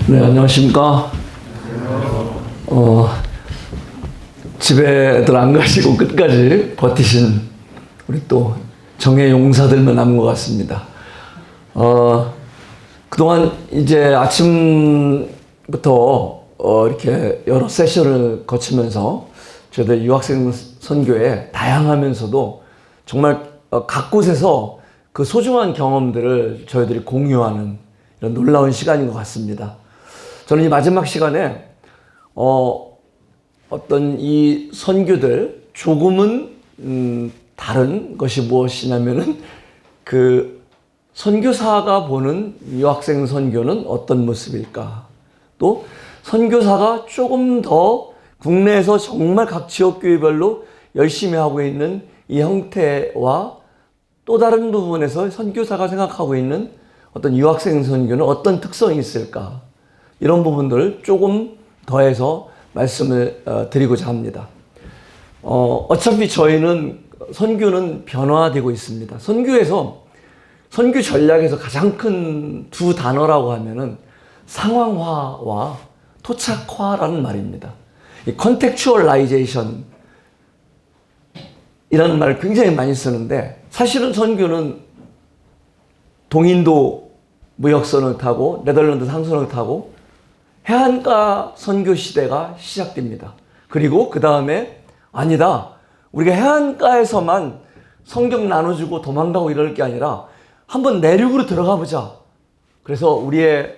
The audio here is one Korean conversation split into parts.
네, 안녕하십니까. 집에들 안 가시고 끝까지 버티신 우리 또 정예 용사들만 남은 것 같습니다. 그동안 이제 아침부터 이렇게 여러 세션을 거치면서 저희들 유학생 선교에 다양하면서도 정말 각 곳에서 그 소중한 경험들을 저희들이 공유하는 이런 놀라운 시간인 것 같습니다. 저는 이 마지막 시간에 어떤 이 선교들 조금은 다른 것이 무엇이냐면은 그 선교사가 보는 유학생 선교는 어떤 모습일까? 또 선교사가 조금 더 국내에서 정말 각 지역교회별로 열심히 하고 있는 이 형태와 또 다른 부분에서 선교사가 생각하고 있는 어떤 유학생 선교는 어떤 특성이 있을까? 이런 부분들을 조금 더해서 말씀을 드리고자 합니다. 어차피 저희는 선교는 변화되고 있습니다. 선교 전략에서 가장 큰 두 단어라고 하면은 상황화와 토착화라는 말입니다. 이 컨텍추얼라이제이션 이라는 말을 굉장히 많이 쓰는데 사실은 선교는 동인도 무역선을 타고 네덜란드 상선을 타고 해안가 선교 시대가 시작됩니다. 그리고 그 다음에 아니다. 우리가 해안가에서만 성경 나눠주고 도망가고 이럴 게 아니라 한번 내륙으로 들어가 보자. 그래서 우리의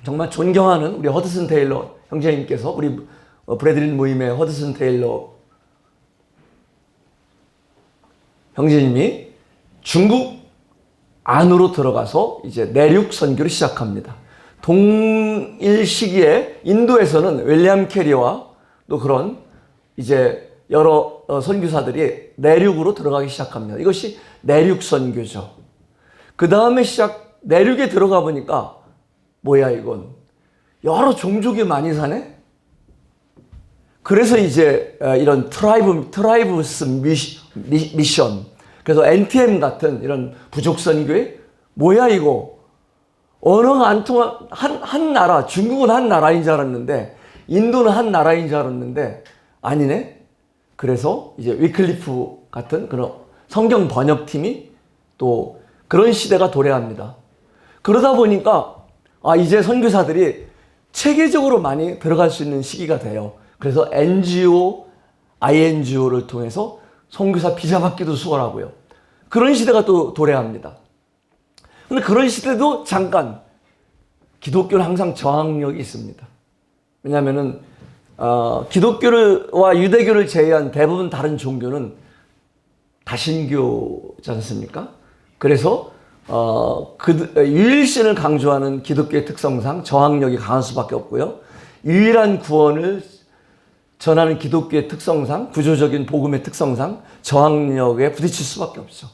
정말 존경하는 우리 허드슨 테일러 형제님께서 우리 브래드린 모임의 허드슨 테일러 형제님이 중국 안으로 들어가서 이제 내륙 선교를 시작합니다. 동일 시기에 인도에서는 윌리엄 캐리와 또 그런 이제 여러 선교사들이 내륙으로 들어가기 시작합니다. 이것이 내륙 선교죠. 그 다음에 내륙에 들어가 보니까 뭐야 이건 여러 종족이 많이 사네. 그래서 이제 이런 트라이브스 미션, 그래서 NTM 같은 이런 부족 선교회 뭐야 이거 언어가 안 통한 한 나라, 중국은 한 나라인 줄 알았는데 인도는 한 나라인 줄 알았는데 아니네. 그래서 이제 위클리프 같은 그런 성경 번역팀이 또 그런 시대가 도래합니다. 그러다 보니까 이제 선교사들이 체계적으로 많이 들어갈 수 있는 시기가 돼요. 그래서 NGO, INGO를 통해서 선교사 비자 받기도 수월하고요. 그런 시대가 또 도래합니다. 근데 그런 시대도 잠깐 기독교는 항상 저항력이 있습니다. 왜냐하면은 기독교와 유대교를 제외한 대부분 다른 종교는 다신교지 않습니까? 그래서 유일신을 강조하는 기독교의 특성상 저항력이 강할 수밖에 없고요. 유일한 구원을 전하는 기독교의 특성상, 구조적인 복음의 특성상 저항력에 부딪힐 수밖에 없죠.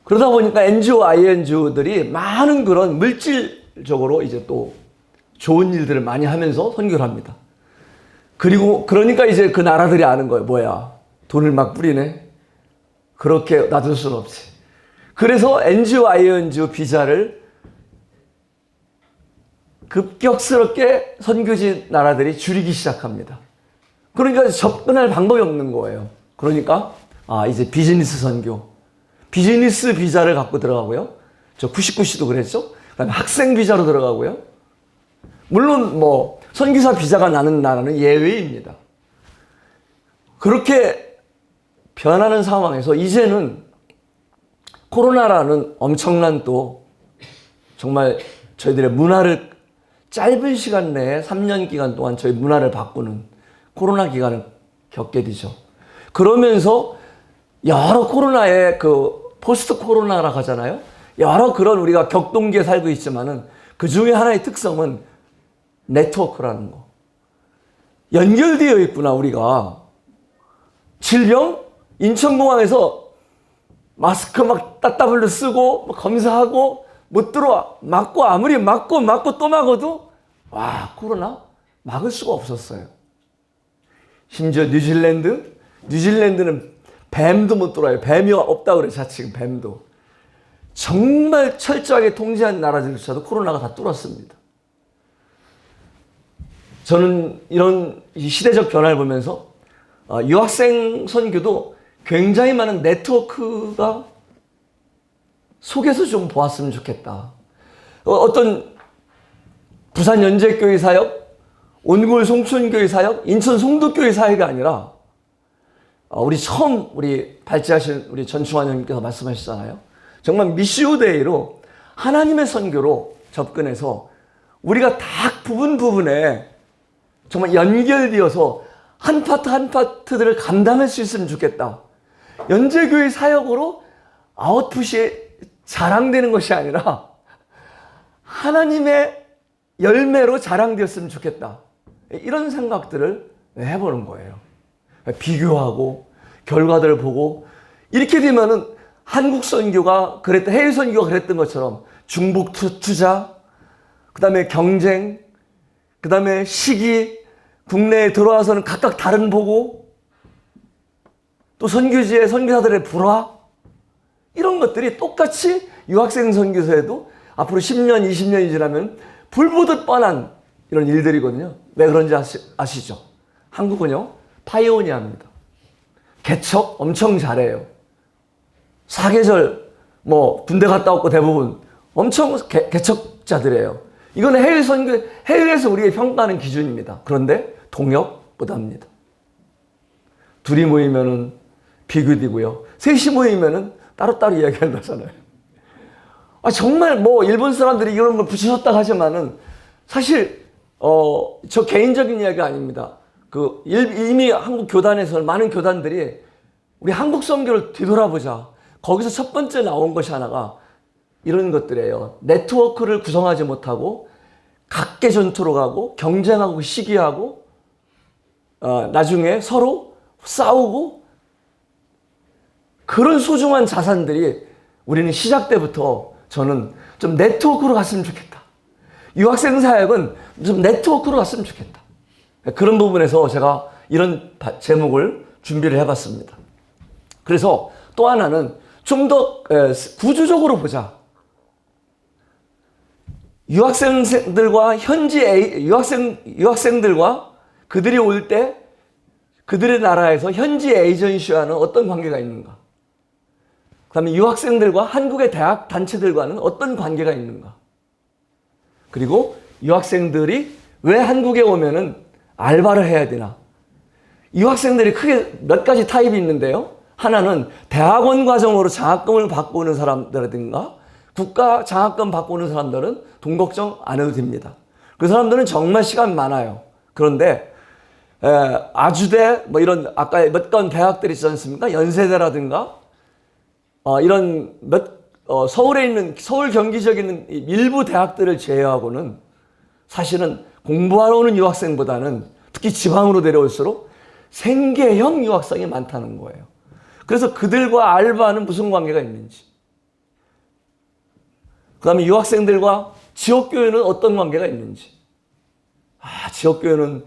그러다 보니까 NGO, INGO들이 많은 그런 물질적으로 이제 또 좋은 일들을 많이 하면서 선교를 합니다. 그러니까 이제 그 나라들이 아는 거예요. 뭐야, 돈을 막 뿌리네. 그렇게 놔둘 수는 없지. 그래서 NGO, INGO 비자를 급격스럽게 선교지 나라들이 줄이기 시작합니다. 그러니까 접근할 방법이 없는 거예요. 그러니까 이제 비즈니스 선교, 비즈니스 비자를 갖고 들어가고요. 저 99시도 그랬죠. 그다음에 학생 비자로 들어가고요. 물론 뭐 선교사 비자가 나는 나라는 예외입니다. 그렇게 변하는 상황에서 이제는 코로나라는 엄청난 또 정말 저희들의 문화를 짧은 시간 내에 3년 기간 동안 저희 문화를 바꾸는 코로나 기간을 겪게 되죠. 그러면서 여러 코로나의 포스트 코로나라고 하잖아요. 여러 그런 우리가 격동기에 살고 있지만은 그 중에 하나의 특성은 네트워크라는 거. 연결되어 있구나, 우리가. 질병? 인천공항에서 마스크 막 따따블로 쓰고 검사하고 못 들어와. 아무리 막고 또 막아도 코로나 막을 수가 없었어요. 심지어 뉴질랜드는 뱀도 못 들어와요. 뱀이 없다고 그래, 자칭 뱀도. 정말 철저하게 통제한 나라들조차도 코로나가 다 뚫었습니다. 저는 이런 시대적 변화를 보면서 유학생 선교도 굉장히 많은 네트워크가 속에서 좀 보았으면 좋겠다. 어떤 부산 연재교회 사역, 온골 송춘교회 사역, 인천 송도교회 사역이 아니라 우리 처음 발제하신 우리 전충환 형님께서 말씀하셨잖아요. 정말 미시오데이로 하나님의 선교로 접근해서 우리가 다 부분에 정말 연결되어서 한 파트 한 파트들을 감당할 수 있으면 좋겠다. 연재교회 사역으로 아웃풋이 자랑되는 것이 아니라 하나님의 열매로 자랑되었으면 좋겠다. 이런 생각들을 해보는 거예요. 비교하고 결과들을 보고 이렇게 되면은 한국 선교가 그랬던, 해외 선교가 그랬던 것처럼 중복 투자, 그 다음에 경쟁, 그 다음에 시기, 국내에 들어와서는 각각 다른 보고, 또 선교지의 선교사들의 불화, 이런 것들이 똑같이 유학생 선교사에도 앞으로 10년, 20년이 지나면 불보듯 뻔한 이런 일들이거든요. 왜 그런지 아시죠? 한국은요, 파이오니아입니다. 개척 엄청 잘해요. 사계절, 군대 갔다 왔고 대부분 엄청 개척자들이에요. 이건 해외 선교, 해외에서 우리의 평가하는 기준입니다. 그런데 동역 못합니다. 둘이 모이면은 비교되고요. 셋이 모이면은 따로따로 이야기한다잖아요. 정말 일본 사람들이 이런 걸 붙이셨다고 하지만은 사실, 저 개인적인 이야기가 아닙니다. 이미 한국 교단에서는 많은 교단들이 우리 한국 선교를 뒤돌아보자. 거기서 첫 번째 나온 것이 하나가 이런 것들이에요. 네트워크를 구성하지 못하고 각계 전투로 가고 경쟁하고 시기하고 나중에 서로 싸우고 그런 소중한 자산들이 우리는 시작 때부터 저는 좀 네트워크로 갔으면 좋겠다. 유학생 사역은 좀 네트워크로 갔으면 좋겠다. 그런 부분에서 제가 이런 제목을 준비를 해봤습니다. 그래서 또 하나는 좀 더 구조적으로 보자. 유학생들과 유학생들과 그들이 올 때 그들의 나라에서 현지 에이전시와는 어떤 관계가 있는가? 그 다음에 유학생들과 한국의 대학 단체들과는 어떤 관계가 있는가? 그리고 유학생들이 왜 한국에 오면은 알바를 해야 되나? 유학생들이 크게 몇 가지 타입이 있는데요. 하나는 대학원 과정으로 장학금을 받고 오는 사람들이라든가 국가 장학금 받고 오는 사람들은 돈 걱정 안 해도 됩니다. 그 사람들은 정말 시간 많아요. 그런데 아주대 이런 아까 몇 건 대학들이 있지 않습니까? 연세대라든가 이런 서울에 있는 서울 경기 지역에 있는 일부 대학들을 제외하고는 사실은 공부하러 오는 유학생보다는 특히 지방으로 내려올수록 생계형 유학생이 많다는 거예요. 그래서 그들과 알바는 무슨 관계가 있는지, 그 다음에 유학생들과 지역교회는 어떤 관계가 있는지. 지역교회는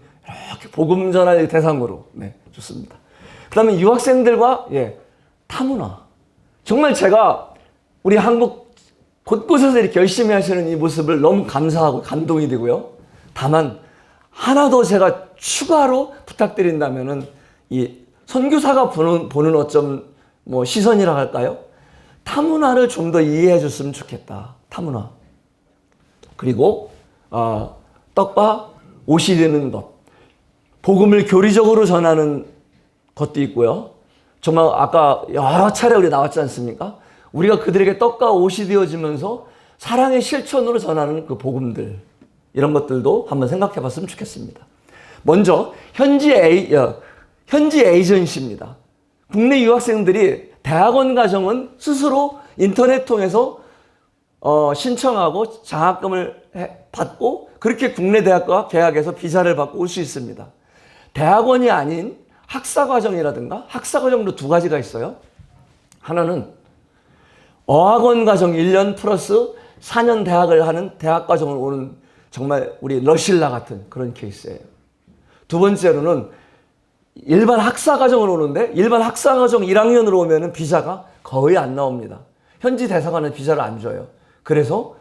이렇게 복음 전할 대상으로. 네, 좋습니다. 그 다음에 유학생들과 타문화. 정말 제가 우리 한국 곳곳에서 이렇게 열심히 하시는 이 모습을 너무 감사하고 감동이 되고요. 다만 하나 더 제가 추가로 부탁드린다면은 이 선교사가 보는 어쩜 시선이라 할까요? 타문화를 좀 더 이해해 줬으면 좋겠다. 타문화. 그리고 떡과 옷이 되는 것. 복음을 교리적으로 전하는 것도 있고요. 정말 아까 여러 차례 우리 나왔지 않습니까? 우리가 그들에게 떡과 옷이 되어지면서 사랑의 실천으로 전하는 그 복음들. 이런 것들도 한번 생각해 봤으면 좋겠습니다. 먼저 현지 에이전시입니다. 국내 유학생들이 대학원 과정은 스스로 인터넷 통해서 신청하고 장학금을 받고 그렇게 국내 대학과 계약해서 비자를 받고 올 수 있습니다. 대학원이 아닌 학사과정이라든가 학사과정도 두 가지가 있어요. 하나는 어학원 과정 1년 플러스 4년 대학을 하는 대학과정을 오는 정말 우리 러실라 같은 그런 케이스예요. 두 번째로는 일반 학사과정을 오는데 일반 학사과정 1학년으로 오면은 비자가 거의 안 나옵니다. 현지 대사관은 비자를 안 줘요. 그래서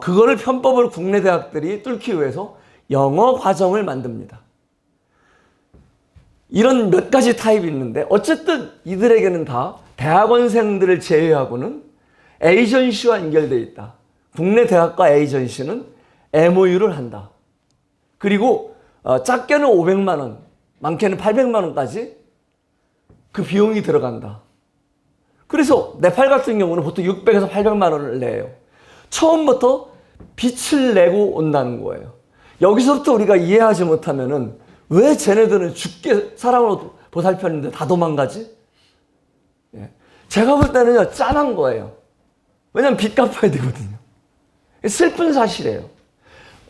그거를 편법을 국내 대학들이 뚫기 위해서 영어 과정을 만듭니다. 이런 몇 가지 타입이 있는데 어쨌든 이들에게는 다 대학원생들을 제외하고는 에이전시와 연결되어 있다. 국내 대학과 에이전시는 MOU를 한다. 그리고 작게는 500만 원, 많게는 800만 원까지 그 비용이 들어간다. 그래서 네팔 같은 경우는 보통 600에서 800만 원을 내요. 처음부터 빚을 내고 온다는 거예요. 여기서부터 우리가 이해하지 못하면은 왜 쟤네들은 죽게 사랑으로 보살폈는데 다 도망가지? 예. 제가 볼 때는요, 짠한 거예요. 왜냐면 빚 갚아야 되거든요. 슬픈 사실이에요.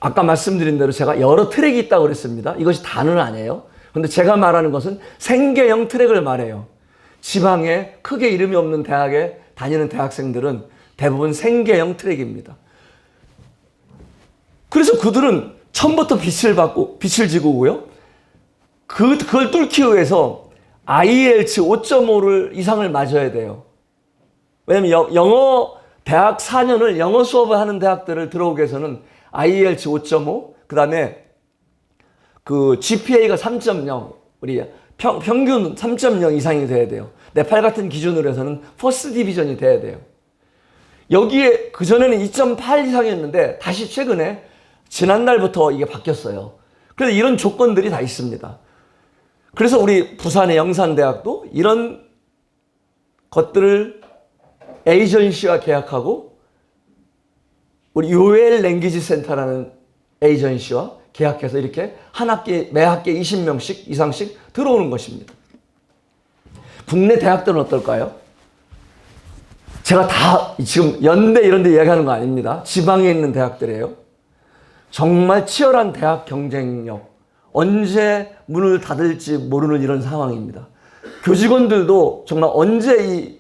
아까 말씀드린 대로 제가 여러 트랙이 있다고 그랬습니다. 이것이 다는 아니에요. 근데 제가 말하는 것은 생계형 트랙을 말해요. 지방에 크게 이름이 없는 대학에 다니는 대학생들은 대부분 생계형 트랙입니다. 그래서 그들은 처음부터 빚을 받고, 빚을 지고 오고요. 그걸 뚫기 위해서 IELTS 5.5를 이상을 맞아야 돼요. 왜냐면 영어 대학 4년을 영어 수업을 하는 대학들을 들어오기 위해서는 IELTS 5.5, 그 다음에 그 GPA가 3.0, 우리 평균 3.0 이상이 돼야 돼요. 네팔 같은 기준으로 해서는 퍼스트 디비전이 돼야 돼요. 여기에 그전에는 2.8 이상이었는데 다시 최근에 지난달부터 이게 바뀌었어요. 그래서 이런 조건들이 다 있습니다. 그래서 우리 부산의 영산대학도 이런 것들을 에이전시와 계약하고 우리 UL 랭귀지 센터라는 에이전시와 계약해서 이렇게 한 학기, 매 학기에 20명씩 이상씩 들어오는 것입니다. 국내 대학들은 어떨까요? 제가 다 지금 연대 이런 데 이야기하는 거 아닙니다. 지방에 있는 대학들이에요. 정말 치열한 대학 경쟁력, 언제 문을 닫을지 모르는 이런 상황입니다. 교직원들도 정말 언제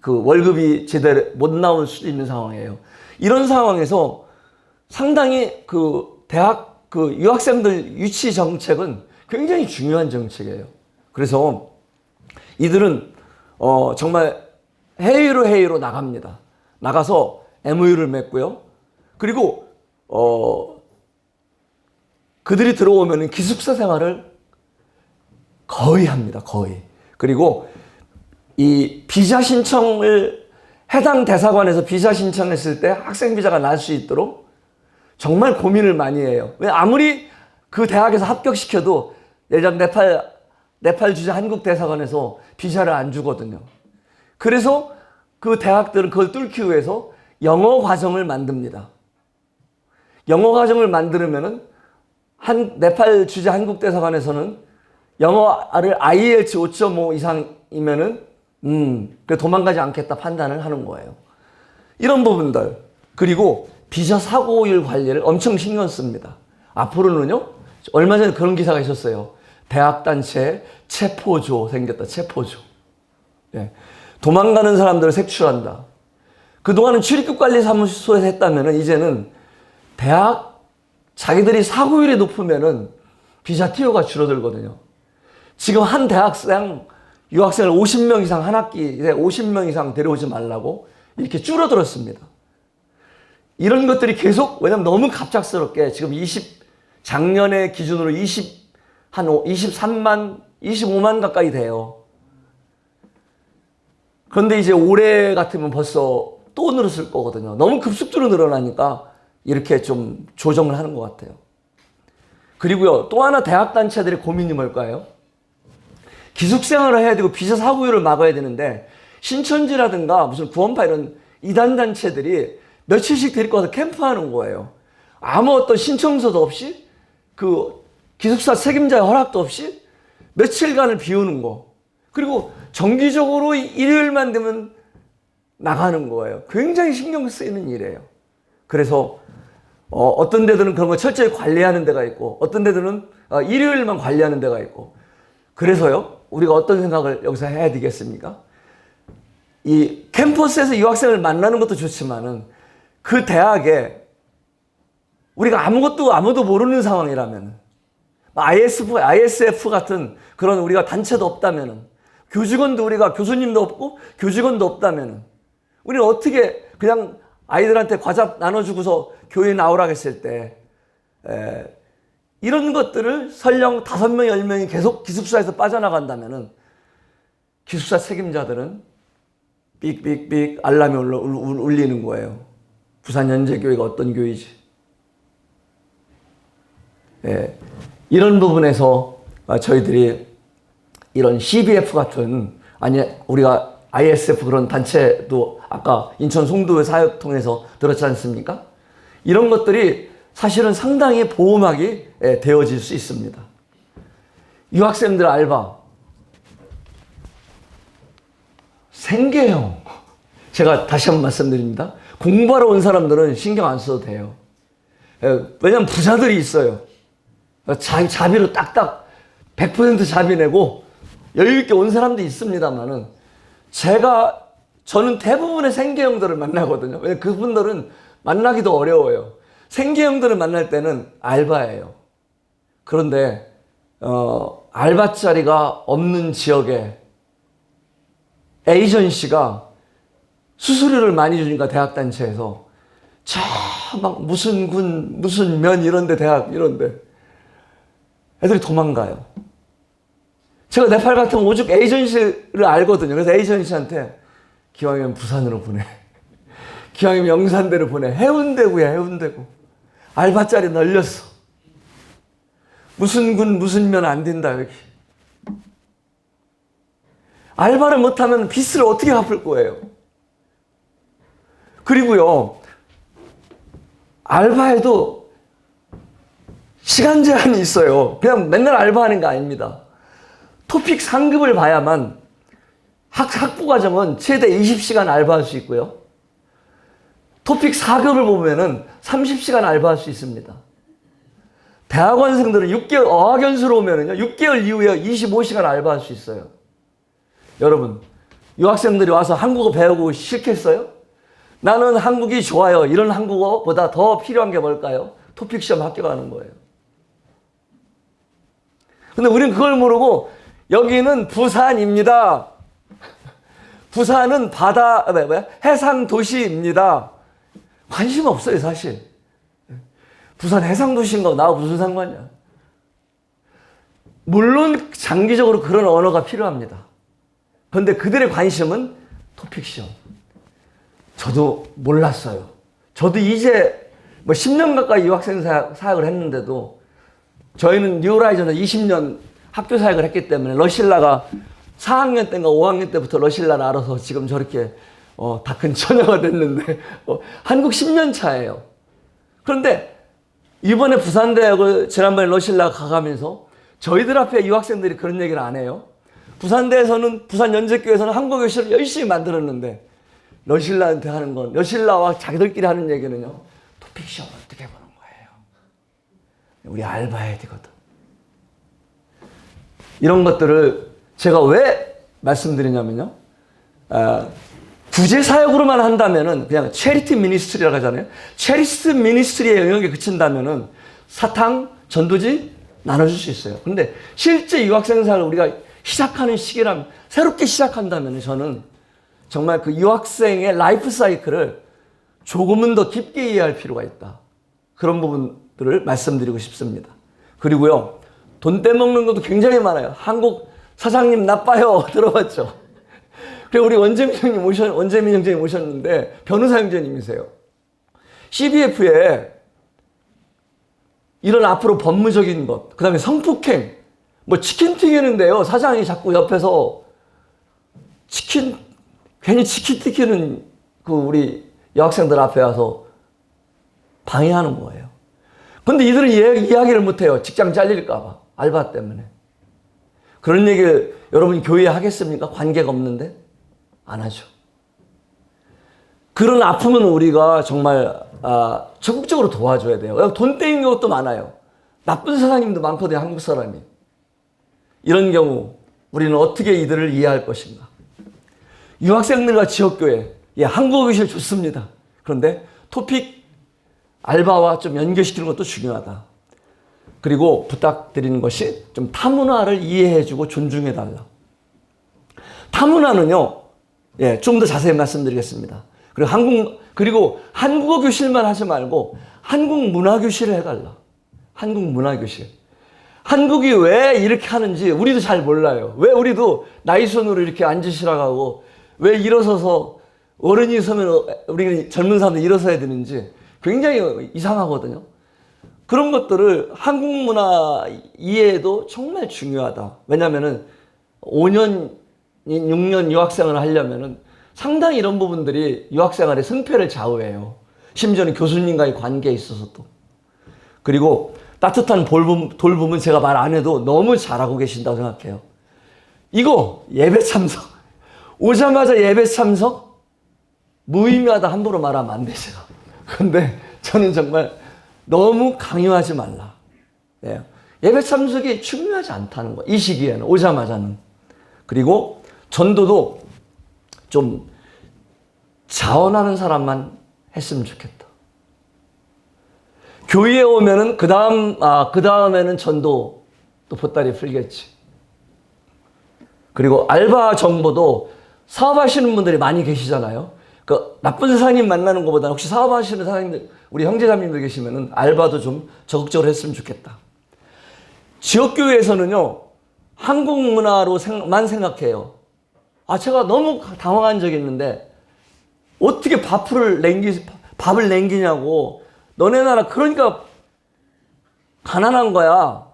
그 월급이 제대로 못 나올 수도 있는 상황이에요. 이런 상황에서 상당히 그 대학 그 유학생들 유치 정책은 굉장히 중요한 정책이에요. 그래서 이들은 정말 해외로 나갑니다. 나가서 MOU를 맺고요. 그리고 그들이 들어오면 기숙사 생활을 거의 합니다. 거의. 그리고 이 비자 신청을 해당 대사관에서 비자 신청했을 때 학생 비자가 날 수 있도록 정말 고민을 많이 해요. 왜 아무리 그 대학에서 합격시켜도 예전 네팔 주재 한국 대사관에서 비자를 안 주거든요. 그래서 그 대학들은 그걸 뚫기 위해서 영어 과정을 만듭니다. 영어 과정을 만들면은 네팔 주재 한국 대사관에서는 영어를 IELTS 5.5 이상이면은 도망가지 않겠다 판단을 하는 거예요. 이런 부분들. 그리고 비자 사고율 관리를 엄청 신경 씁니다. 앞으로는요, 얼마 전에 그런 기사가 있었어요. 대학단체에 체포조 생겼다, 체포조. 예. 도망가는 사람들을 색출한다. 그동안은 출입국관리사무소에서 했다면 이제는 대학, 자기들이 사고율이 높으면은 비자 티오가 줄어들거든요. 지금 한 대학생, 유학생을 50명 이상 한 학기에 50명 이상 데려오지 말라고 이렇게 줄어들었습니다. 이런 것들이 계속, 왜냐면 너무 갑작스럽게 지금 작년에 기준으로 23만, 25만 가까이 돼요. 그런데 이제 올해 같으면 벌써 또 늘었을 거거든요. 너무 급속도로 늘어나니까 이렇게 좀 조정을 하는 것 같아요. 그리고요, 또 하나 대학단체들의 고민이 뭘까요? 기숙생활을 해야 되고 비자 사고율을 막아야 되는데 신천지라든가 무슨 구원파 이런 이단단체들이 며칠씩 데리고 와서 캠프하는 거예요. 아무 어떤 신청서도 없이 그 기숙사 책임자의 허락도 없이 며칠간을 비우는 거. 그리고 정기적으로 일요일만 되면 나가는 거예요. 굉장히 신경 쓰이는 일이에요. 그래서 어떤 데들은 그런 거 철저히 관리하는 데가 있고 어떤 데들은 일요일만 관리하는 데가 있고 그래서요. 우리가 어떤 생각을 여기서 해야 되겠습니까? 이 캠퍼스에서 유학생을 만나는 것도 좋지만은 그 대학에 우리가 아무도 모르는 상황이라면 ISF 같은 그런 우리가 단체도 없다면은 교직원도 우리가 교수님도 없고 교직원도 없다면은 우리는 어떻게 그냥 아이들한테 과자 나눠주고서 교회 나오라 했을 때 이런 것들을 설령 5명, 10명이 계속 기숙사에서 빠져나간다면은 기숙사 책임자들은 삑삑삑 알람이 울리는 거예요. 부산연제교회가 어떤 교회지? 예, 이런 부분에서 저희들이 이런 CBF 같은, 아니 우리가 ISF 그런 단체도 아까 인천 송도의 사역 통해서 들었지 않습니까? 이런 것들이 사실은 상당히 보호막이 되어질 수 있습니다. 유학생들 알바, 생계형. 제가 다시 한번 말씀드립니다. 공부하러 온 사람들은 신경 안 써도 돼요. 왜냐면 부자들이 있어요. 자비로 딱딱 100% 자비 내고 여유있게 온 사람도 있습니다만은 저는 대부분의 생계형들을 만나거든요. 왜냐면 그분들은 만나기도 어려워요. 생계형들을 만날 때는 알바예요. 그런데 알바 자리가 없는 지역에 에이전시가 수수료를 많이 주니까 대학단체에서 저 막 무슨 군 무슨 면 이런데 대학 이런데 애들이 도망가요. 제가 네팔 같은 오죽 에이전시를 알거든요. 그래서 에이전시한테 기왕이면 부산으로 보내, 기왕이면 영산대로 보내. 해운대구야, 해운대구. 알바짜리 널렸어. 무슨 군 무슨 면 안 된다 여기. 알바를 못하면 빚을 어떻게 갚을 거예요? 그리고요, 알바에도 시간 제한이 있어요. 그냥 맨날 알바하는 게 아닙니다. 토픽 상급을 봐야만 학부 과정은 최대 20시간 알바할 수 있고요. 토픽 4급을 보면은 30시간 알바할 수 있습니다. 대학원생들은 6개월 어학연수로 오면은요, 6개월 이후에 25시간 알바할 수 있어요. 여러분, 유학생들이 와서 한국어 배우고 싫겠어요? 나는 한국이 좋아요. 이런 한국어보다 더 필요한 게 뭘까요? 토픽 시험 합격하는 거예요. 근데 우리는 그걸 모르고 여기는 부산입니다. 부산은 해상 도시입니다. 관심 없어요, 사실. 부산 해상 도시인가 나하고 무슨 상관이야. 물론 장기적으로 그런 언어가 필요합니다. 그런데 그들의 관심은 토픽 시험. 저도 몰랐어요. 저도 이제 10년 가까이 유학생 사역을 했는데도 저희는 뉴라이전에서 20년 학교 사역을 했기 때문에 러실라가 4학년 때인가 5학년 때부터 러실라를 알아서 지금 저렇게 다 큰 처녀가 됐는데 한국 10년 차예요. 그런데 이번에 부산대학을 지난번에 러실라가 가가면서 저희들 앞에 유학생들이 그런 얘기를 안 해요. 부산대에서는 부산연제교에서는 한국어 교실을 열심히 만들었는데 러실라한테 하는 건, 러실라와 자기들끼리 하는 얘기는요, 토픽 시험 어떻게 보는 거예요? 우리 알바해야 되거든. 이런 것들을 제가 왜 말씀드리냐면요, 구제 사역으로만 한다면은 그냥 체리티 미니스트리라고 하잖아요. 체리티 미니스트리의 영역에 그친다면은 사탕, 전도지 나눠줄 수 있어요. 그런데 실제 유학생 사역을 우리가 시작하는 시기라면, 새롭게 시작한다면 저는 정말 그 유학생의 라이프 사이클을 조금은 더 깊게 이해할 필요가 있다. 그런 부분들을 말씀드리고 싶습니다. 그리고요, 돈 떼먹는 것도 굉장히 많아요. 한국 사장님 나빠요. 들어봤죠? 그리고 우리 원재민 형제님 오셨는데, 변호사 형제님이세요. CBF에 이런 앞으로 법무적인 것, 그 다음에 성폭행, 치킨 튀기는데요, 사장이 자꾸 옆에서 괜히 치킨 튀기는 우리 여학생들 앞에 와서 방해하는 거예요. 근데 이들은 이야기를 못해요. 직장 잘릴까봐. 알바 때문에. 그런 얘기를 여러분 교회에 하겠습니까? 관계가 없는데? 안 하죠. 그런 아픔은 우리가 정말 적극적으로 도와줘야 돼요. 돈 떼인 것도 많아요. 나쁜 사장님도 많거든요, 한국 사람이. 이런 경우 우리는 어떻게 이들을 이해할 것인가? 유학생들과 지역교회, 한국어 교실 좋습니다. 그런데 토픽 알바와 좀 연결시키는 것도 중요하다. 그리고 부탁드리는 것이 좀 타문화를 이해해주고 존중해달라. 타문화는요, 좀 더 자세히 말씀드리겠습니다. 그리고 한국어 교실만 하지 말고 한국 문화 교실을 해달라. 한국 문화 교실. 한국이 왜 이렇게 하는지 우리도 잘 몰라요. 왜 우리도 나이 순으로 이렇게 앉으시라고 하고 왜 일어서서 어른이 서면 우리 젊은 사람들 일어서야 되는지 굉장히 이상하거든요. 그런 것들을 한국 문화 이해도 정말 중요하다. 왜냐면은 5년, 6년 유학생활을 하려면은 상당히 이런 부분들이 유학생활의 승패를 좌우해요. 심지어는 교수님과의 관계에 있어서도. 그리고 따뜻한 돌봄은 제가 말 안 해도 너무 잘하고 계신다고 생각해요. 이거 예배 참석. 오자마자 예배 참석? 무의미하다 함부로 말하면 안 되죠. 근데 저는 정말 너무 강요하지 말라. 네. 예배 참석이 중요하지 않다는 거예요. 이 시기에는, 오자마자는. 그리고 전도도 좀 자원하는 사람만 했으면 좋겠다. 교회에 오면은 그 다음에는 전도 또 보따리 풀겠지. 그리고 알바 정보도 사업하시는 분들이 많이 계시잖아요. 그 나쁜 사장님 만나는 것보다 혹시 사업하시는 사장님들, 우리 형제자매님들 계시면은 알바도 좀 적극적으로 했으면 좋겠다. 지역교회에서는요, 한국 문화로만 생각해요. 제가 너무 당황한 적이 있는데, 어떻게 밥을 남기냐고. 너네 나라 그러니까 가난한 거야.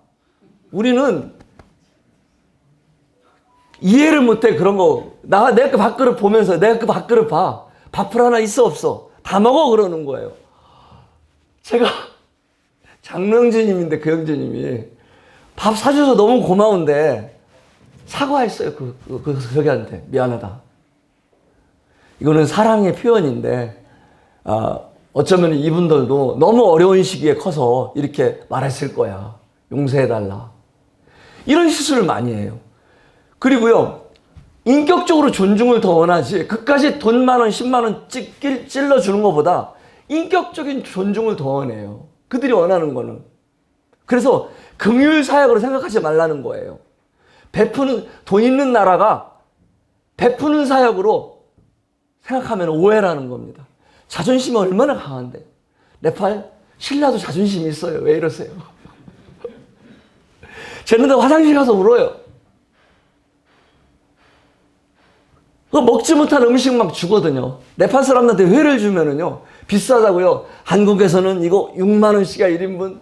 우리는 이해를 못해, 그런 거. 내 그 밥그릇 보면서 내 그 밥그릇 봐. 밥풀 하나 있어 없어? 다 먹어 그러는 거예요. 제가 장명진님인데 그 형제님이 밥 사줘서 너무 고마운데 사과했어요. 저기한테 미안하다. 이거는 사랑의 표현인데 어쩌면 이분들도 너무 어려운 시기에 커서 이렇게 말했을 거야. 용서해달라. 이런 실수를 많이 해요. 그리고요, 인격적으로 존중을 더 원하지, 그까지 돈 10만 원, 10만 원 찔러주는 것보다 인격적인 존중을 더 원해요. 그들이 원하는 거는. 그래서 긍휼 사역으로 생각하지 말라는 거예요. 돈 있는 나라가 베푸는 사역으로 생각하면 오해라는 겁니다. 자존심이 얼마나 강한데. 네팔 신라도 자존심이 있어요. 왜 이러세요? 쟤는 화장실 가서 울어요. 먹지 못한 음식 막 주거든요. 네팔 사람들한테 회를 주면은요, 비싸다고요. 한국에서는 이거 6만 원씩이야 1인분.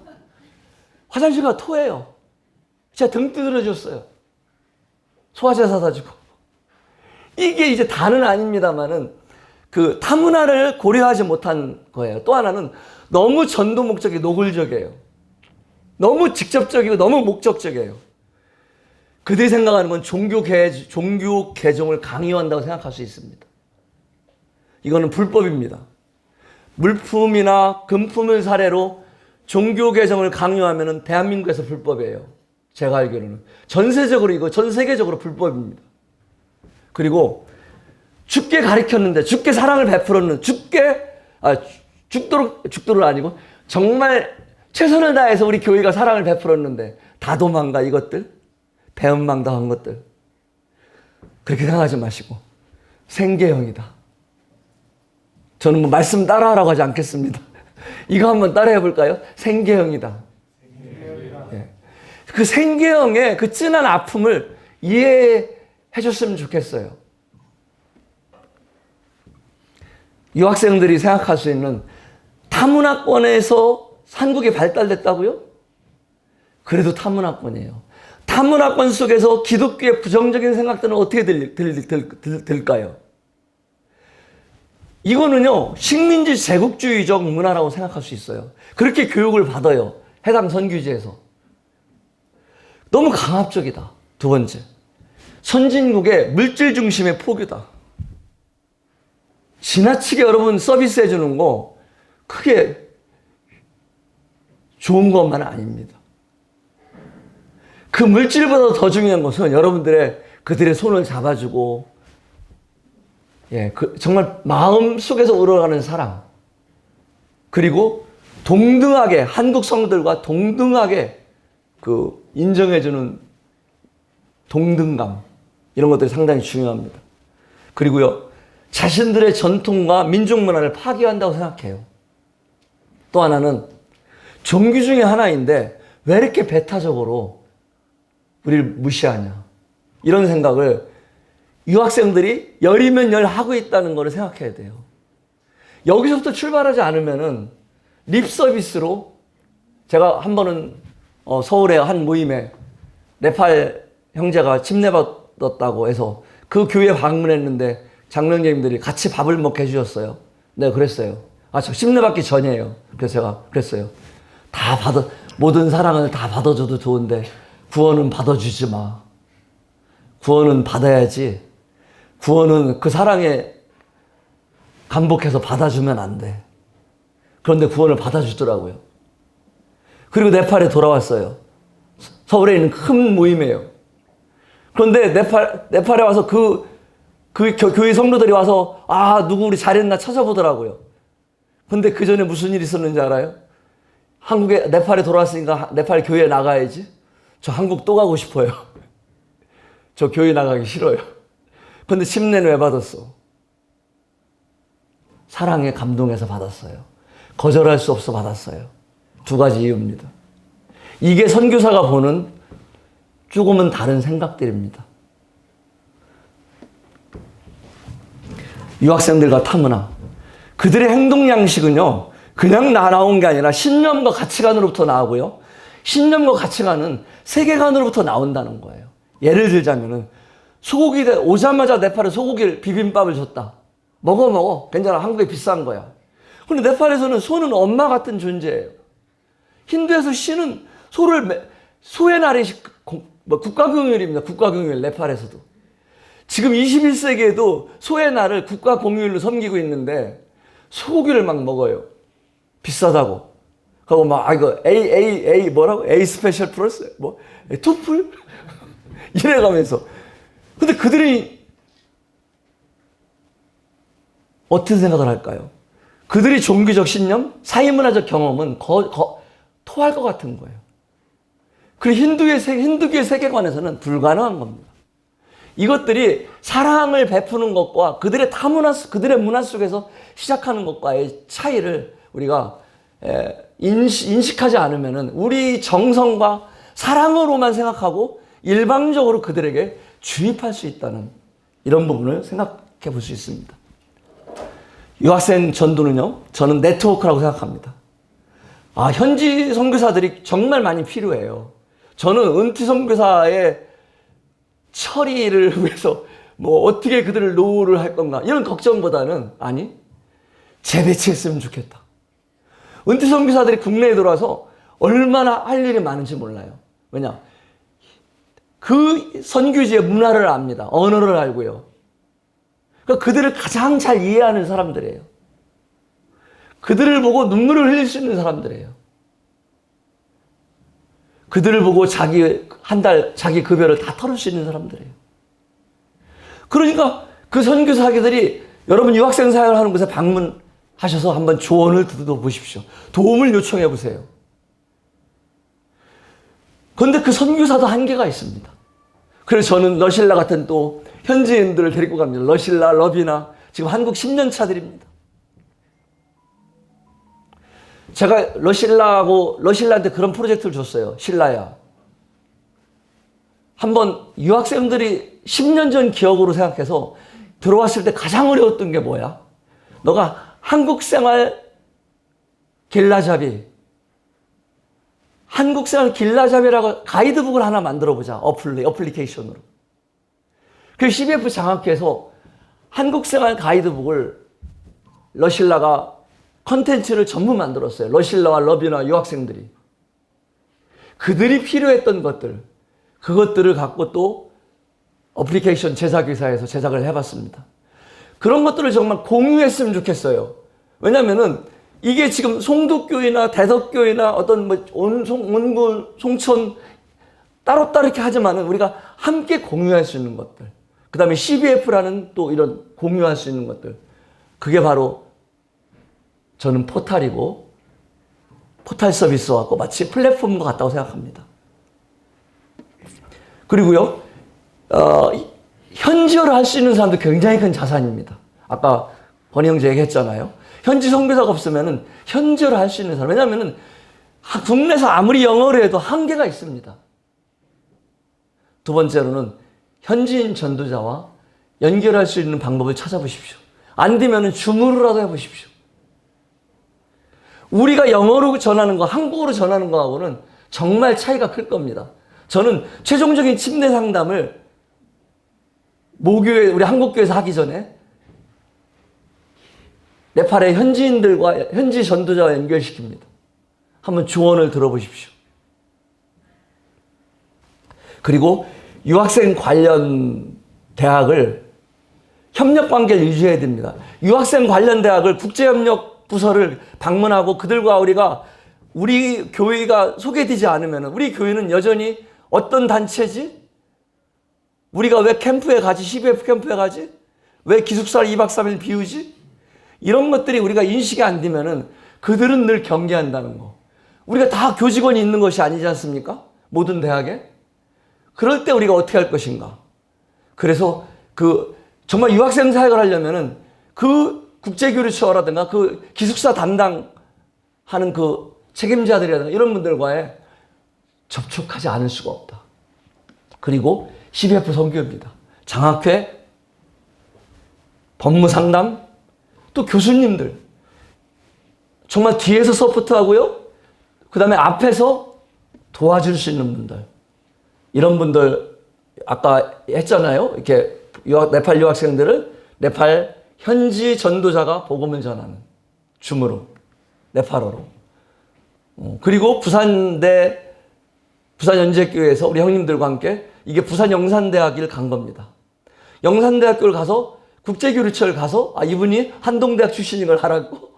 화장실 가서 토해요. 제가 등 두드려줬어요. 소화제 사다 주고. 이게 이제 다는 아닙니다만은 그 타문화를 고려하지 못한 거예요. 또 하나는 너무 전도 목적이 노골적이에요. 너무 직접적이고 너무 목적적이에요. 그들이 생각하는 건 종교 개종을 강요한다고 생각할 수 있습니다. 이거는 불법입니다. 물품이나 금품을 사례로 종교 개종을 강요하면 대한민국에서 불법이에요. 제가 알기로는. 전 세계적으로 불법입니다. 그리고 죽게 가르쳤는데, 죽게 사랑을 베풀었는데, 죽도록 아니고, 정말 최선을 다해서 우리 교회가 사랑을 베풀었는데, 다 도망가, 이것들. 배은망당한 것들. 그렇게 생각하지 마시고, 생계형이다. 저는 뭐 말씀 따라하라고 하지 않겠습니다. 이거 한번 따라해 볼까요? 생계형이다. 네. 그 생계형의 그 진한 아픔을 이해해 줬으면 좋겠어요. 유학생들이 생각할 수 있는 타문화권에서 한국이 발달됐다고요? 그래도 타문화권이에요. 타문화권 속에서 기독교의 부정적인 생각들은 어떻게 들까요? 이거는요, 식민지 제국주의적 문화라고 생각할 수 있어요. 그렇게 교육을 받아요. 해당 선교지에서. 너무 강압적이다. 두 번째, 선진국의 물질 중심의 포교다. 지나치게 여러분 서비스 해주는 거 크게 좋은 것만 아닙니다. 그 물질보다 더 중요한 것은 그들의 손을 잡아주고, 정말 마음 속에서 우러가는 사랑. 그리고 동등하게, 한국 성들과 동등하게 인정해주는 동등감. 이런 것들이 상당히 중요합니다. 그리고요, 자신들의 전통과 민족 문화를 파괴한다고 생각해요. 또 하나는 종교 중에 하나인데 왜 이렇게 배타적으로 우리를 무시하냐. 이런 생각을 유학생들이 열이면 열 하고 있다는 걸 생각해야 돼요. 여기서부터 출발하지 않으면은 립 서비스로 제가 한 번은 서울의 한 모임에 네팔 형제가 침례받았다고 해서 그 교회 방문했는데 장로님들이 같이 밥을 먹게 해주셨어요. 네, 그랬어요. 저 침례받기 전이에요. 그래서 제가 그랬어요. 모든 사랑을 다 받아줘도 좋은데 구원은 받아주지 마. 구원은 받아야지. 구원은 그 사랑에 감복해서 받아주면 안 돼. 그런데 구원을 받아주더라고요. 그리고 네팔에 돌아왔어요. 서울에 있는 큰 모임이에요. 그런데 네팔에 와서 그 교회 성도들이 와서 누구 우리 잘했나 찾아보더라고요. 근데 그 전에 무슨 일이 있었는지 알아요? 네팔에 돌아왔으니까 네팔 교회에 나가야지. 저 한국 또 가고 싶어요. 저 교회 나가기 싫어요. 근데 침례는 왜 받았어? 사랑에 감동해서 받았어요. 거절할 수 없어 받았어요. 두 가지 이유입니다. 이게 선교사가 보는 조금은 다른 생각들입니다. 유학생들과 타문화. 그들의 행동 양식은요, 그냥 나온 게 아니라 신념과 가치관으로부터 나오고요. 신념과 가치관은 세계관으로부터 나온다는 거예요. 예를 들자면은, 오자마자 네팔에 소고기를, 비빔밥을 줬다. 먹어. 괜찮아. 한국에 비싼 거야. 근데 네팔에서는 소는 엄마 같은 존재예요. 힌두에서 신은 소의 날이 국가공휴일입니다. 국가공휴일, 네팔에서도. 지금 21세기에도 소의 날을 국가공휴일로 섬기고 있는데 소고기를 막 먹어요. 비싸다고. 그리고 뭐라고? A 스페셜 플러스? 투풀? 이래가면서. 근데 그들이 어떤 생각을 할까요? 그들이 종교적 신념, 사회문화적 경험은 토할 것 같은 거예요. 그리고 힌두교의 세계관에서는 불가능한 겁니다. 이것들이 사랑을 베푸는 것과 그들의 문화 속에서 시작하는 것과의 차이를 우리가 인식하지 않으면은 우리 정성과 사랑으로만 생각하고 일방적으로 그들에게 주입할 수 있다는 이런 부분을 생각해 볼 수 있습니다. 유학생 전도는요, 저는 네트워크라고 생각합니다. 현지 선교사들이 정말 많이 필요해요. 저는 은퇴 선교사의 처리를 위해서 어떻게 그들을 노후를 할 건가 이런 걱정보다는 재배치했으면 좋겠다. 은퇴 선교사들이 국내에 들어와서 얼마나 할 일이 많은지 몰라요. 왜냐? 그 선교지의 문화를 압니다. 언어를 알고요. 그러니까 그들을 가장 잘 이해하는 사람들이에요. 그들을 보고 눈물을 흘릴 수 있는 사람들이에요. 그들을 보고 한 달 자기 급여를 다 털을 수 있는 사람들이에요. 그러니까 그 선교사들이 여러분 유학생 사역을 하는 곳에 방문하셔서 한번 조언을 들어보십시오. 도움을 요청해 보세요. 그런데 그 선교사도 한계가 있습니다. 그래서 저는 러실라 같은 또 현지인들을 데리고 갑니다. 러실라, 러비나 지금 한국 10년 차들입니다. 제가 러실라한테 그런 프로젝트를 줬어요. 신라야. 한번 유학생들이 10년 전 기억으로 생각해서 들어왔을 때 가장 어려웠던 게 뭐야? 너가 한국생활 길라잡이라고 가이드북을 하나 만들어보자. 어플리케이션으로. 그래서 CBF 장학회에서 한국생활 가이드북을 러실라가 컨텐츠를 전부 만들었어요. 러실라와 러비나 유학생들이. 그들이 필요했던 그것들을 갖고 또 어플리케이션 제작회사에서 제작을 해봤습니다. 그런 것들을 정말 공유했으면 좋겠어요. 왜냐면은 이게 지금 송도교회나 대덕교회나 어떤 온군, 송천 따로따로 이렇게 하지만은 우리가 함께 공유할 수 있는 것들. 그 다음에 CBF라는 또 이런 공유할 수 있는 것들. 그게 바로 저는 포탈이고 포탈 서비스와 같고 마치 플랫폼과 같다고 생각합니다. 그리고요, 현지어를 할 수 있는 사람도 굉장히 큰 자산입니다. 아까 권희 형제 얘기했잖아요. 현지 선교사가 없으면은 현지어를 할 수 있는 사람. 왜냐면은 국내에서 아무리 영어로 해도 한계가 있습니다. 두 번째로는 현지인 전도자와 연결할 수 있는 방법을 찾아보십시오. 안 되면 줌으로라도 해보십시오. 우리가 영어로 전하는 거, 한국어로 전하는 거하고는 정말 차이가 클 겁니다. 저는 최종적인 침례 상담을 모교회, 우리 한국교회에서 하기 전에 네팔의 현지인들과 현지 전도자와 연결시킵니다. 한번 조언을 들어보십시오. 그리고 유학생 관련 대학을 협력 관계를 유지해야 됩니다. 유학생 관련 대학을 국제협력 부서를 방문하고 그들과 우리 교회가 소개되지 않으면 우리 교회는 여전히 어떤 단체지? 우리가 왜 캠프에 가지? CBF 캠프에 가지? 왜 기숙사를 2박 3일 비우지? 이런 것들이 우리가 인식이 안 되면은 그들은 늘 경계한다는 거. 우리가 다 교직원이 있는 것이 아니지 않습니까? 모든 대학에. 그럴 때 우리가 어떻게 할 것인가? 그래서 정말 유학생 사역을 하려면은 그 국제교류처라든가 그 기숙사 담당하는 그 책임자들이라든가 이런 분들과의 접촉하지 않을 수가 없다. 그리고 CBF 선교입니다. 장학회, 법무상담, 또 교수님들. 정말 뒤에서 서포트하고요. 그 다음에 앞에서 도와줄 수 있는 분들. 이런 분들, 아까 했잖아요. 이렇게 네팔 유학생들을 네팔 현지 전도자가 복음을 전하는 줌으로, 네팔어로. 그리고 부산연재교회에서 우리 형님들과 함께 이게 부산 영산대학을 간 겁니다. 영산대학교를 가서 국제교류처를 가서 이분이 한동대학 출신인 걸 알았고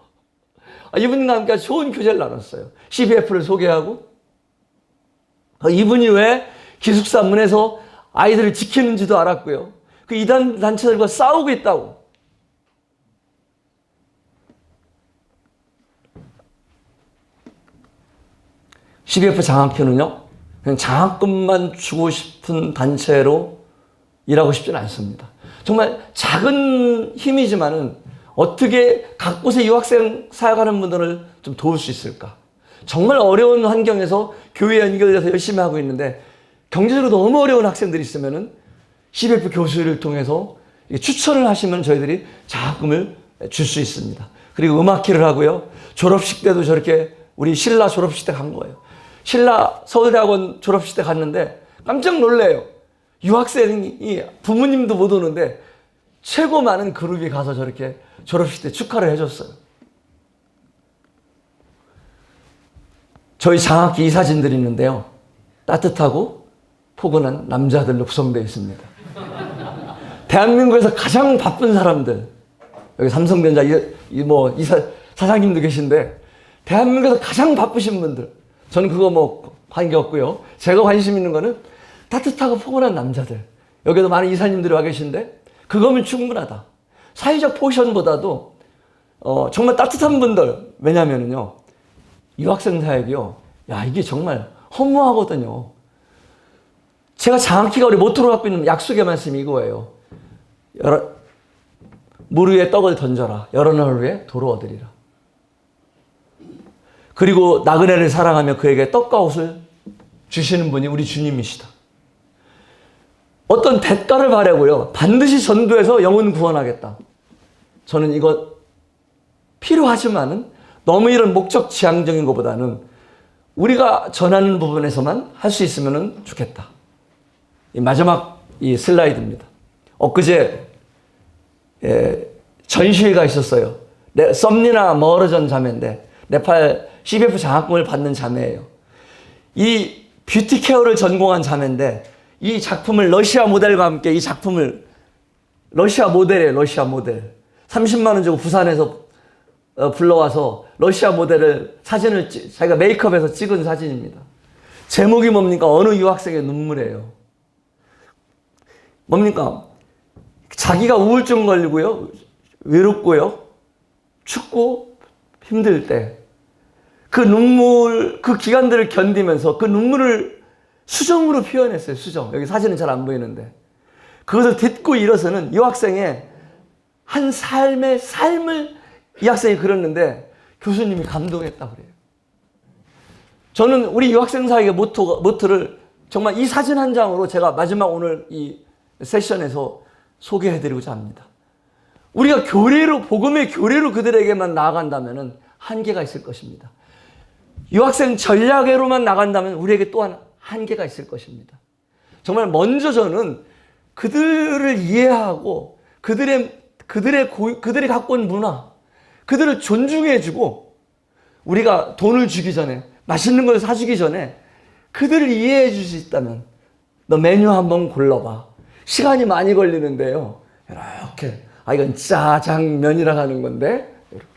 이분과 함께 좋은 교제를 나눴어요. CBF를 소개하고 이분이 왜 기숙사 문에서 아이들을 지키는지도 알았고요. 그 이단 단체들과 싸우고 있다고. CBF 장학회는요, 그냥 장학금만 주고 싶은 단체로 일하고 싶지는 않습니다. 정말 작은 힘이지만은 어떻게 각 곳에 유학생 사역하는 분들을 좀 도울 수 있을까? 정말 어려운 환경에서 교회에 연결돼서 열심히 하고 있는데 경제적으로 너무 어려운 학생들이 있으면은 CBF 교수를 통해서 추천을 하시면 저희들이 장학금을 줄 수 있습니다. 그리고 음악회를 하고요. 졸업식 때도 저렇게 우리 신라 졸업식 때 간 거예요. 신라 서울대학원 졸업식 때 갔는데 깜짝 놀래요. 유학생이 부모님도 못 오는데 최고 많은 그룹이 가서 저렇게 졸업식 때 축하를 해줬어요. 저희 장학기 이 사진들이 있는데요. 따뜻하고 포근한 남자들로 구성되어 있습니다. 대한민국에서 가장 바쁜 사람들, 여기 삼성전자 사장님도 계신데 대한민국에서 가장 바쁘신 분들, 저는 그거 관계없고요. 제가 관심 있는 거는 따뜻하고 포근한 남자들. 여기도 많은 이사님들이 와 계신데 그거면 충분하다. 사회적 포션보다도 정말 따뜻한 분들. 왜냐면은요, 유학생 사역이요, 이게 정말 허무하거든요. 제가 장학기가 우리 모토로 갖고 있는 약속의 말씀이 이거예요. 물 위에 떡을 던져라. 여러 날 후에 도로 얻으리라. 그리고 나그네를 사랑하며 그에게 떡과 옷을 주시는 분이 우리 주님이시다. 어떤 대가를 바라고요. 반드시 전도해서 영혼 구원하겠다. 저는 이거 필요하지만은 너무 이런 목적 지향적인 것보다는 우리가 전하는 부분에서만 할 수 있으면 좋겠다. 이 마지막 이 슬라이드입니다. 엊그제 전시회가 있었어요. 썸니나 머러전 자매인데 네팔 CBF 장학금을 받는 자매예요. 이 뷰티 케어를 전공한 자매인데 이 작품을 러시아 모델과 함께 이 작품을 러시아 모델이에요. 러시아 모델. 30만 원 주고 부산에서 불러와서 러시아 모델을 사진을 자기가 메이크업해서 찍은 사진입니다. 제목이 뭡니까? 어느 유학생의 눈물이에요. 뭡니까? 자기가 우울증 걸리고요. 외롭고요. 춥고 힘들 때 그 눈물, 그 기간들을 견디면서 그 눈물을 수정으로 표현했어요. 수정. 여기 사진은 잘 안 보이는데. 그것을 듣고 일어서는 이 학생의 한 삶을 이 학생이 그렸는데 교수님이 감동했다고 그래요. 저는 우리 유학생 사이의 모토를 정말 이 사진 한 장으로 제가 마지막 오늘 이 세션에서 소개해드리고자 합니다. 우리가 교례로, 복음의 교례로 그들에게만 나아간다면 한계가 있을 것입니다. 유학생 전략회로만 나간다면 우리에게 또한 한계가 있을 것입니다. 정말 먼저 저는 그들을 이해하고 그들이 갖고 온 문화, 그들을 존중해주고 우리가 돈을 주기 전에, 맛있는 걸 사주기 전에 그들을 이해해 줄 수 있다면 너 메뉴 한번 골라봐. 시간이 많이 걸리는데요. 이렇게 이건 짜장면이라 하는 건데 이렇게.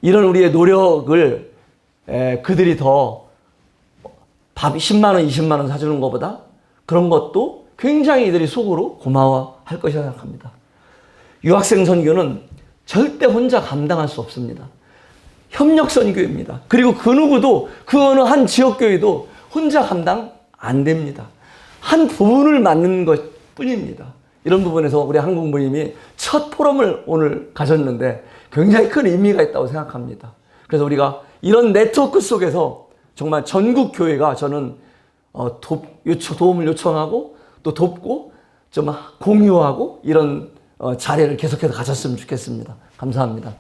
이런 우리의 노력을 그들이 더 밥 10만 원, 20만 원 사주는 것보다 그런 것도 굉장히 이들이 속으로 고마워할 것이라 생각합니다. 유학생 선교는 절대 혼자 감당할 수 없습니다. 협력 선교입니다. 그리고 그 누구도 그 어느 한 지역교회도 혼자 감당 안 됩니다. 한 부분을 맡는 것 뿐입니다. 이런 부분에서 우리 한국 모임이 첫 포럼을 오늘 가졌는데 굉장히 큰 의미가 있다고 생각합니다. 그래서 우리가 이런 네트워크 속에서 정말 전국 교회가 저는 도움을 요청하고 또 돕고 좀 공유하고 이런 자리를 계속해서 가졌으면 좋겠습니다. 감사합니다.